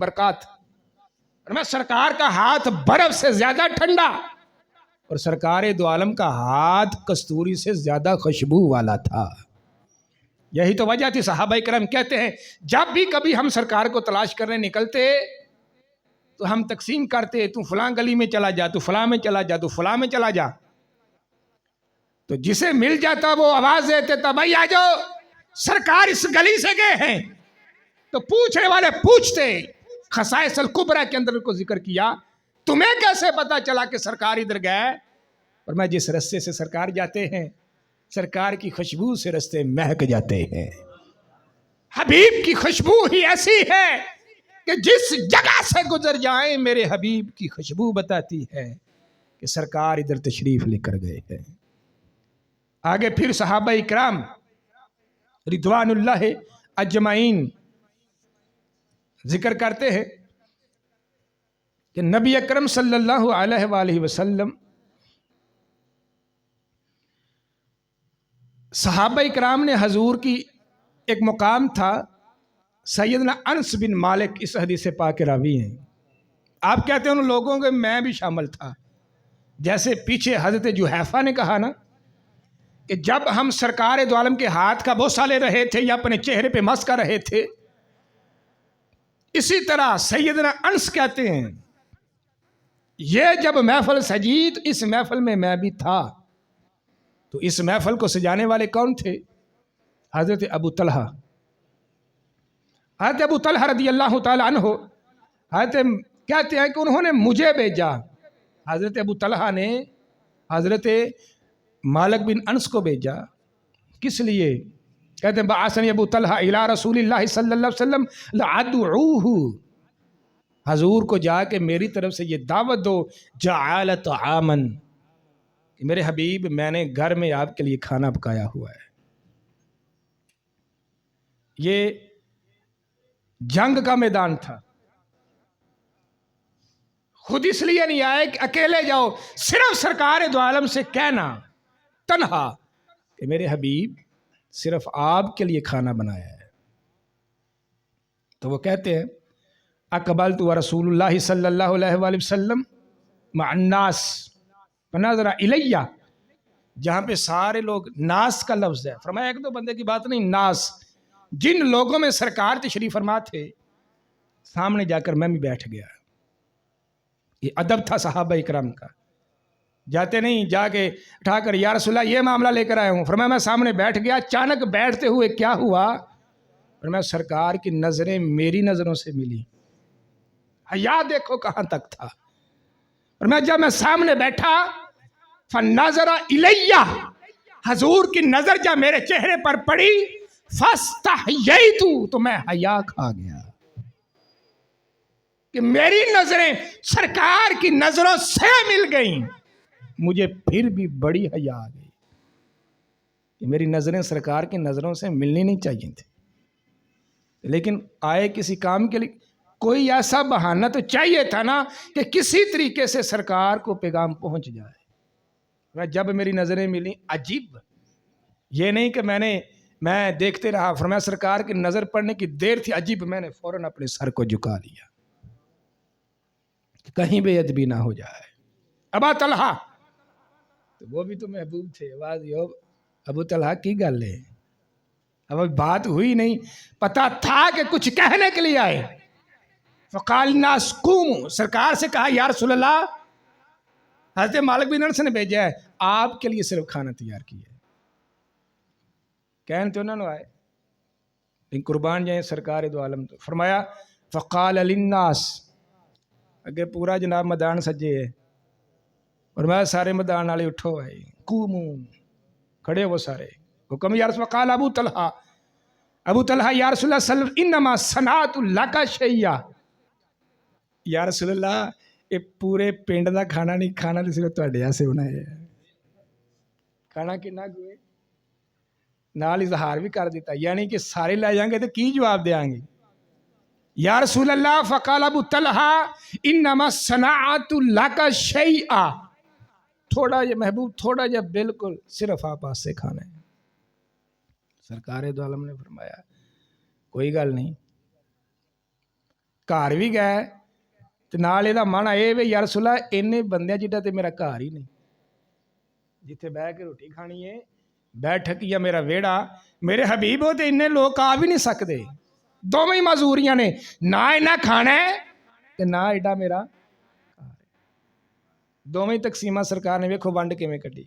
برکات. اور میں سرکار کا ہاتھ برف سے زیادہ ٹھنڈا اور سرکار دو عالم کا ہاتھ کستوری سے زیادہ خوشبو والا تھا. یہی تو وجہ تھی. صحابہ کرام کہتے ہیں جب بھی کبھی ہم سرکار کو تلاش کرنے نکلتے تو ہم تقسیم کرتے, تو فلاں گلی میں چلا جا, تو فلاں میں چلا جا, تو فلاں میں چلا جا. تو جسے مل جاتا وہ آواز دیتے تھا بھائی آ جاؤ سرکار اس گلی سے گئے ہیں. تو پوچھنے والے پوچھتے. خصائص الکبریٰ کے اندر کو ذکر کیا تمہیں کیسے پتا چلا کہ سرکار ادھر گئے؟ اور میں جس رستے سے سرکار جاتے ہیں سرکار کی خوشبو سے رستے مہک جاتے ہیں. حبیب کی خوشبو ہی ایسی ہے کہ جس جگہ سے گزر جائیں میرے حبیب کی خوشبو بتاتی ہے کہ سرکار ادھر تشریف لے کر گئے ہیں. آگے پھر صحابہ اکرام رضوان اللہ اجمعین ذکر کرتے ہیں کہ نبی اکرم صلی اللہ علیہ وآلہ وسلم صحابہ اکرام نے حضور کی ایک مقام تھا. سیدنا انس بن مالک اس حدیث پاک راوی ہیں. آپ کہتے ہیں ان لوگوں کے میں بھی شامل تھا. جیسے پیچھے حضرت جحیفہ نے کہا نا کہ جب ہم سرکار دو عالم کے ہاتھ کا بوسہ لے رہے تھے یا اپنے چہرے پہ مس کر رہے تھے, اسی طرح سیدنا انس کہتے ہیں یہ جب محفل سجی تو اس محفل میں میں بھی تھا. تو اس محفل کو سجانے والے کون تھے؟ حضرت ابو طلحہ. حضرت ابو طلحہ رضی اللہ تعالی عنہ حضرت کہتے ہیں کہ انہوں نے مجھے بھیجا. حضرت ابو طلحہ نے حضرت مالک بن انس کو بھیجا. کس لیے؟ کہتے ہیں بعثنی ابو طلحہ الی رسول اللہ صلی اللہ علیہ وسلم لادعوہ, حضور کو جا کے میری طرف سے یہ دعوت دو جعل طعاما, کہ میرے حبیب میں نے گھر میں آپ کے لیے کھانا پکایا ہوا ہے. یہ جنگ کا میدان تھا. خود اس لیے نہیں آئے کہ اکیلے جاؤ, صرف سرکار دو عالم سے کہنا تنہا کہ میرے حبیب صرف آپ کے لیے کھانا بنایا ہے. تو وہ کہتے ہیں اقبلت ورسول اللہ صلی اللہ علیہ وآلہ وسلم مع الناس فنظر الیہ, جہاں پہ سارے لوگ, ناس کا لفظ ہے, فرمایا ایک دو بندے کی بات نہیں, ناس, جن لوگوں میں سرکار تشریف فرما تھے سامنے جا کر میں بھی بیٹھ گیا. یہ ادب تھا صحابہ اکرام کا. جاتے نہیں, جا کے اٹھا کر یا رسول اللہ یہ معاملہ لے کر آیا ہوں. فرمایا میں سامنے بیٹھ گیا. اچانک بیٹھتے ہوئے کیا ہوا؟ فرمایا سرکار کی نظریں میری نظروں سے ملی. حیا دیکھو کہاں تک تھا. فرمایا جب میں سامنے بیٹھا فنظر الیہ, حضور کی نظر جب میرے چہرے پر پڑی فاستحییت, تو میں حیا کھا گیا کہ میری نظریں سرکار کی نظروں سے مل گئیں. مجھے پھر بھی بڑی حیا آ گئی کہ میری نظریں سرکار کی نظروں سے ملنی نہیں چاہیے تھی, لیکن آئے کسی کام کے لیے کوئی ایسا بہانہ تو چاہیے تھا نا کہ کسی طریقے سے سرکار کو پیغام پہنچ جائے. جب میری نظریں ملی, عجیب, یہ نہیں کہ میں دیکھتے رہا. فرمایا سرکار کی نظر پڑنے کی دیر تھی, عجیب, میں نے فوراً اپنے سر کو جھکا لیا کہ کہیں بے ادبی نہ ہو جائے. ابا طلحہ, تو وہ بھی تو محبوب تھے. آواز یو ابو طلحہ کی گل ہے, اب بات ہوئی نہیں, پتا تھا کہ کچھ کہنے کے لیے آئے. فقال الناس قوموا, سرکار سے کہا یا رسول اللہ حضرت مالک بن انس نے بھیجا ہے, آپ کے لیے صرف کھانا تیار کیا ہے. کہنے تو انہوں نے آئے لیکن قربان جائیں سرکار دو عالم. تو فرمایا فقال للناس, اگے پورا جناب میدان سجے ہے, اور میں سارے میدان والے اٹھو بھائی, قوموا, کھڑے وہ سارے. حکم یا رسول اللہ. قال ابو طلحہ, ابو طلحہ یا رسول اللہ صلی اللہ علیہ وسلم انما صنعت لک شیئا, یا رسول اللہ یہ پورے پنڈ دا کھانا نہیں, کھانا تو صرف تہاڈے واسطے بنایا ہے. کھانا کنا کوئی نال اظہار بھی کر دیتا, یعنی کہ سارے لے جائیں گے تو کی جواب دیں گے. یا رسول اللہ فقال ابو طلحہ انما صنعت لک شیئا, تھوڑا جا محبوب, تھوڑا جا, بالکل صرف آپ سے کھانا ہے. سرکار دو عالم نے فرمایا کوئی گل نہیں, ਘਰ ਵੀ ਗਏ ਤੇ ਨਾਲ ਇਹਦਾ ਮਨ ਇਹ ਵੀ ਯਾਰ ਰਸੂਲਾ ਇੰਨੇ ਬੰਦਿਆਂ ਜਿੱਡਾ ਤੇ ਮੇਰਾ ਘਰ ਹੀ ਨਹੀਂ, ਜਿੱਥੇ ਬਹਿ ਕੇ ਰੋਟੀ ਖਾਣੀ ਹੈ ਬੈਠਕ ਜਾਂ ਮੇਰਾ ਵਿਹੜਾ, ਮੇਰੇ ਹਬੀਬ ਉਹ ਤੇ ਇੰਨੇ ਲੋਕ ਆ ਵੀ ਨਹੀਂ ਸਕਦੇ। ਦੋਵੇਂ ਹੀ ਮਜ਼ਦੂਰੀਆਂ ਨੇ, ਨਾ ਇਹਨਾਂ ਖਾਣਾ ਹੈ ਤੇ ਨਾ ਐਡਾ ਮੇਰਾ ਘਰ ਹੈ। ਦੋਵੇਂ ਹੀ ਤਕਸੀਮਾਂ ਸਰਕਾਰ ਨੇ ਵੇਖੋ ਵੰਡ ਕਿਵੇਂ ਕੱਢੀ।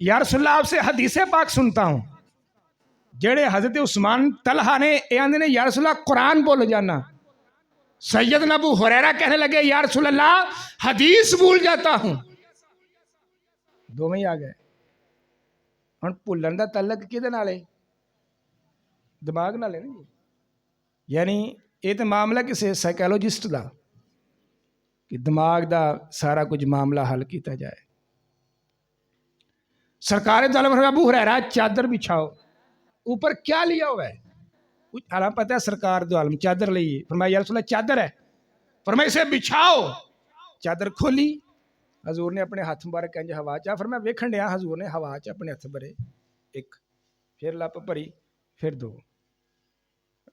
یا رسول اللہ آپ سے حدیث پاک سنتا ہوں جڑے حضرت عثمان طلحہ نے یہ آندے نے یا رسول اللہ قرآن بول جانا. سیدنا ابو ہریرہ کہنے لگے یا رسول اللہ حدیث بھول جاتا ہوں. دو میں ہی آ گئے. ہن بھولن دا تعلق کدے نال ہے؟ دماغ نال ہے نا. یعنی یہ تو معاملہ کسی سائیکالوجسٹ دا کہ دماغ دا سارا کچھ معاملہ حل کیتا جائے. سرکار دو عالم فرمایا ابو ہریرہ چادر بچھاؤ. اوپر کیا لیا ہوا ہے؟ حالانکہ پتہ ہے سرکار دو عالم چادر لی. فرمایا یا رسول اللہ چادر ہے. فرمایا اسے بچھاؤ. چادر کھولی. حضور نے اپنے ہاتھ مبارک کنج ہوا چا. فرمایا ویکھن ڈیا حضور نے ہوا چ اپنے ہاتھ بھرے ایک پھر لپ بھری پھر دو.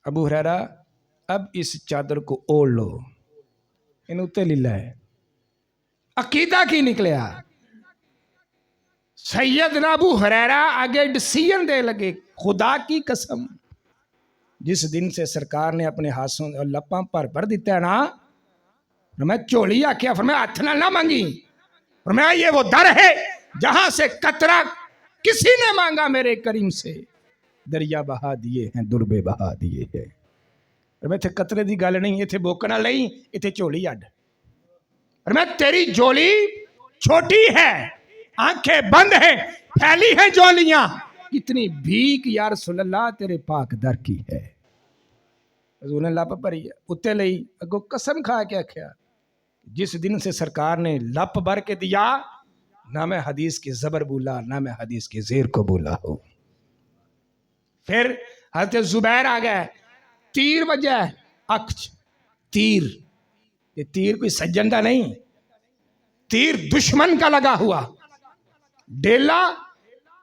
ابو ہریرہ اب اس چادر کو اوڑھ لو. انہوں تے لیلا ہے. عقیدہ کی نکلیا. سیدنا ابو ہریرہ آگے ڈسیزن دے لگے خدا کی قسم جس دن سے سرکار نے اپنے ہاتھوں لپاں پر بھر دیتا ہے نا. فرمایا چولی آکھیا. فرمایا ہاتھ نہ مانگی. فرمایا یہ وہ در ہے جہاں سے قطرہ کسی نے مانگا میرے کریم سے دریا بہا دیے ہیں دربے بہا دیے ہیں. فرمایا اتھے قطرے دی گل نہیں اتھے بوکنا نہیں اتھے چولی اڈ. فرمایا تیری جولی چھوٹی ہے آنکھیں بند ہیں پھیلی ہیں جولیاں کتنی بھیک یا رسول اللہ تیرے پاک در کی ہے. حضور نے لپ بھری اتنے لئی اگو قسم کھا کے آکھیا جس دن سے سرکار نے لپ بھر کے دیا نہ میں حدیث کی زبر بولا نہ میں حدیث کی زیر کو بولا ہوں. پھر حضرت زبیر آ گئے. تیر بجا اکھ تیر. یہ تیر کوئی سجندہ نہیں تیر دشمن کا لگا ہوا. ڈیلا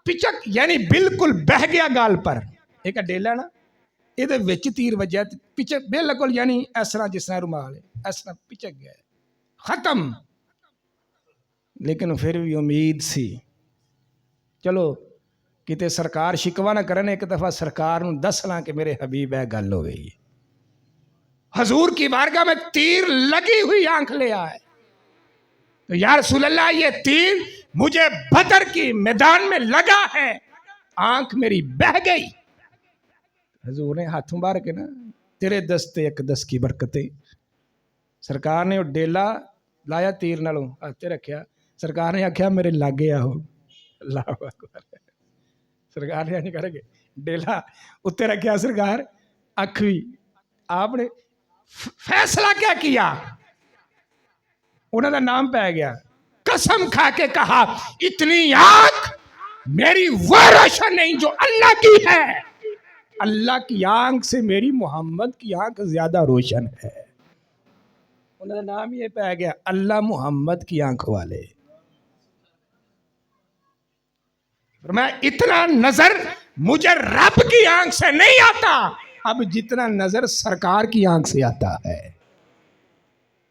پچک یعنی بالکل بہ گیا گال پر. ایک ڈیلا نا یہ تیر وجہ پچک بالکل یعنی اس طرح جس طرح رومال ہے اس طرح پچک گیا ختم. لیکن پھر بھی امید سی چلو کتے سرکار شکوا نہ کرن. ایک دفعہ سرکار نو دس لاں کہ میرے حبیب ہے گل ہو گئی. حضور کی بارگاہ میں تیر لگی ہوئی آنکھ لے آئے. تو یا رسول اللہ یہ تیر مجھے بدر کی میدان میں لگا ہے آنکھ میری بہ گئی. حضور نے ہاتھوں بار کے نا تیرے دستے ایک دس کی برکتیں. سرکار نے وہ ڈیلا لایا تیر نالوں ہاتھ رکھیا. سرکار نے آکھیا میرے لاگے آؤ. اللہ اکبر. سرکار نے نہیں کرے گے ڈیلا اتنے رکھیا. سرکار اکھ بھی آپ نے فیصلہ کیا کیا انہوں کا نام پہ گیا. قسم کھا کے کہا اتنی آنکھ میری وہ روشن نہیں جو اللہ کی ہے. اللہ کی آنکھ سے میری محمد کی آنکھ زیادہ روشن ہے. انہوں کا نام یہ پہ گیا اللہ محمد کی آنکھ والے. میں اتنا نظر مجھے رب کی آنکھ سے نہیں آتا اب جتنا نظر سرکار کی آنکھ سے آتا ہے.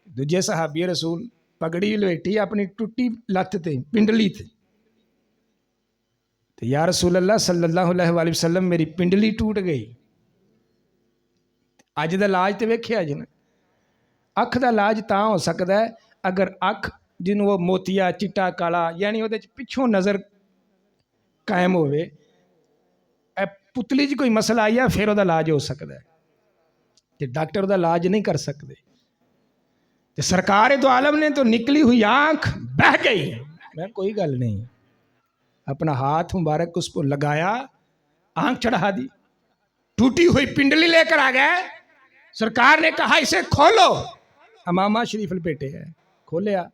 دوجے صحابی رسول پگڑی لویٹی اپنی ٹوٹی لت تے پنڈلی تے. تو یا رسول اللہ صلی اللہ علیہ وآلہ وسلم میری پنڈلی ٹوٹ گئی. اج دا علاج تے ویکھیا جی نا. اکھ دا علاج تاں ہو سکدا ہے اگر اکھ جنوں وہ موتیا چٹا کالا یعنی وہ پچھوں نظر قائم ہوئے پتلی جی کوئی مسئلہ آئی ہے پھر وہ علاج ہو سکتا ہے. کہ ڈاکٹر وہ علاج نہیں کر سکتے. تو سرکار دو عالم نے تو نکلی ہوئی آنکھ بہ گئی. میں کوئی گل نہیں اپنا ہاتھ مبارک اس کو لگایا آنکھ چڑھا دی. ٹوٹی ہوئی پنڈلی لے کر آ گئے. سرکار نے کہا اسے کھولو. امامہ شریف لپیٹے ہے. کھولیا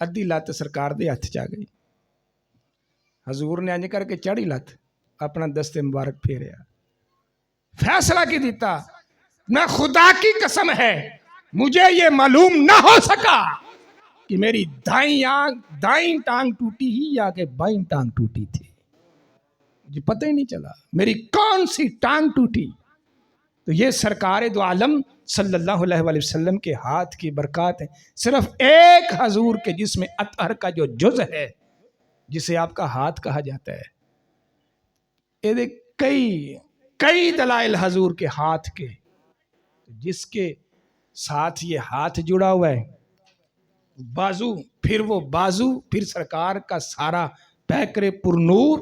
ادھی لت سرکار دے ہاتھ چ آ گئی. حضور نے انج کر کے چڑھی لت اپنا دستے مبارک پھیریا. فیصلہ کی دیتا میں خدا کی قسم ہے مجھے یہ معلوم نہ ہو سکا کہ میری دائیں ٹانگ ٹوٹی ہی یا کہ بائیں ٹانگ ٹوٹی تھی. مجھے پتہ ہی نہیں چلا میری کون سی ٹانگ ٹوٹی. تو یہ سرکار دو عالم صلی اللہ علیہ وآلہ وسلم کے ہاتھ کی برکات ہیں. صرف ایک حضور کے جسم اطہر کا جو جز ہے جسے آپ کا ہاتھ کہا جاتا ہے. یہ کئی دلائل حضور کے ہاتھ کے جس کے ساتھ یہ ہاتھ جڑا ہوا ہے بازو پھر وہ بازو پھر سرکار کا سارا پیکر پر نور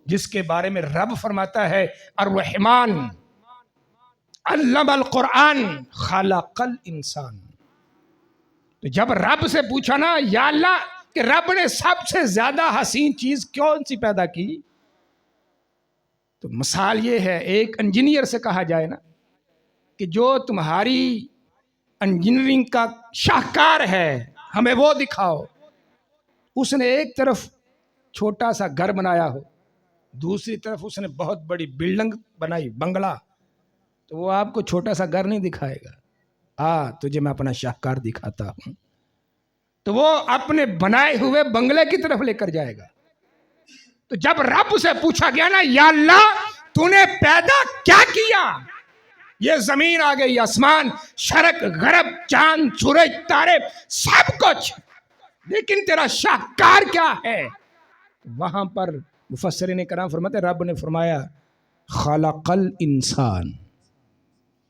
جس کے بارے میں رب فرماتا ہے الرحمن علم القرآن خلق الانسان. تو جب رب سے پوچھا نا یا اللہ کہ رب نے سب سے زیادہ حسین چیز کون سی پیدا کی، تو مثال یہ ہے ایک انجینئر سے کہا جائے نا کہ جو تمہاری انجینئرنگ کا شاہکار ہے ہمیں وہ دکھاؤ. اس نے ایک طرف چھوٹا سا گھر بنایا ہو، دوسری طرف اس نے بہت بڑی بلڈنگ بنائی، بنگلہ، تو وہ آپ کو چھوٹا سا گھر نہیں دکھائے گا. تجھے میں اپنا شاہکار دکھاتا ہوں، تو وہ اپنے بنائے ہوئے بنگلے کی طرف لے کر جائے گا. تو جب رب سے پوچھا گیا نا یا اللہ تو نے پیدا کیا کیا، یہ زمین آ گئی، آسمان، شرق غرب، چاند سورج تارے سب کچھ، لیکن تیرا شاہکار کیا ہے؟ وہاں پر مفسرین کرام فرماتے رب نے فرمایا خلق الانسان.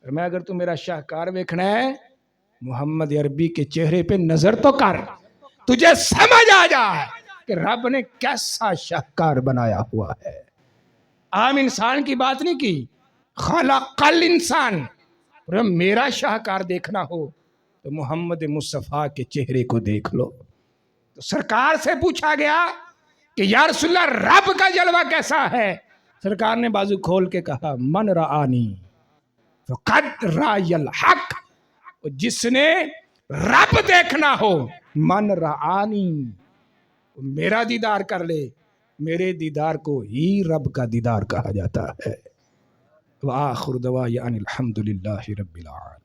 میں اگر تو میرا شاہکار دیکھنا ہے محمد عربی کے چہرے پہ نظر تو کر، تجھے سمجھ آ جائے کہ رب نے کیسا شاہکار بنایا ہوا ہے. عام انسان کی بات نہیں کی، خلق الانسان. میرا شاہکار دیکھنا ہو تو محمد مصطفیٰ کے چہرے کو دیکھ لو. تو سرکار سے پوچھا گیا کہ یا رسول اللہ رب کا جلوہ کیسا ہے؟ سرکار نے بازو کھول کے کہا من رآنی فقد رأی الحق. جس نے رب دیکھنا ہو من رآنی میرا دیدار کر لے. میرے دیدار کو ہی رب کا دیدار کہا جاتا ہے. وآخر دعوانا الحمد للہ رب العالمین.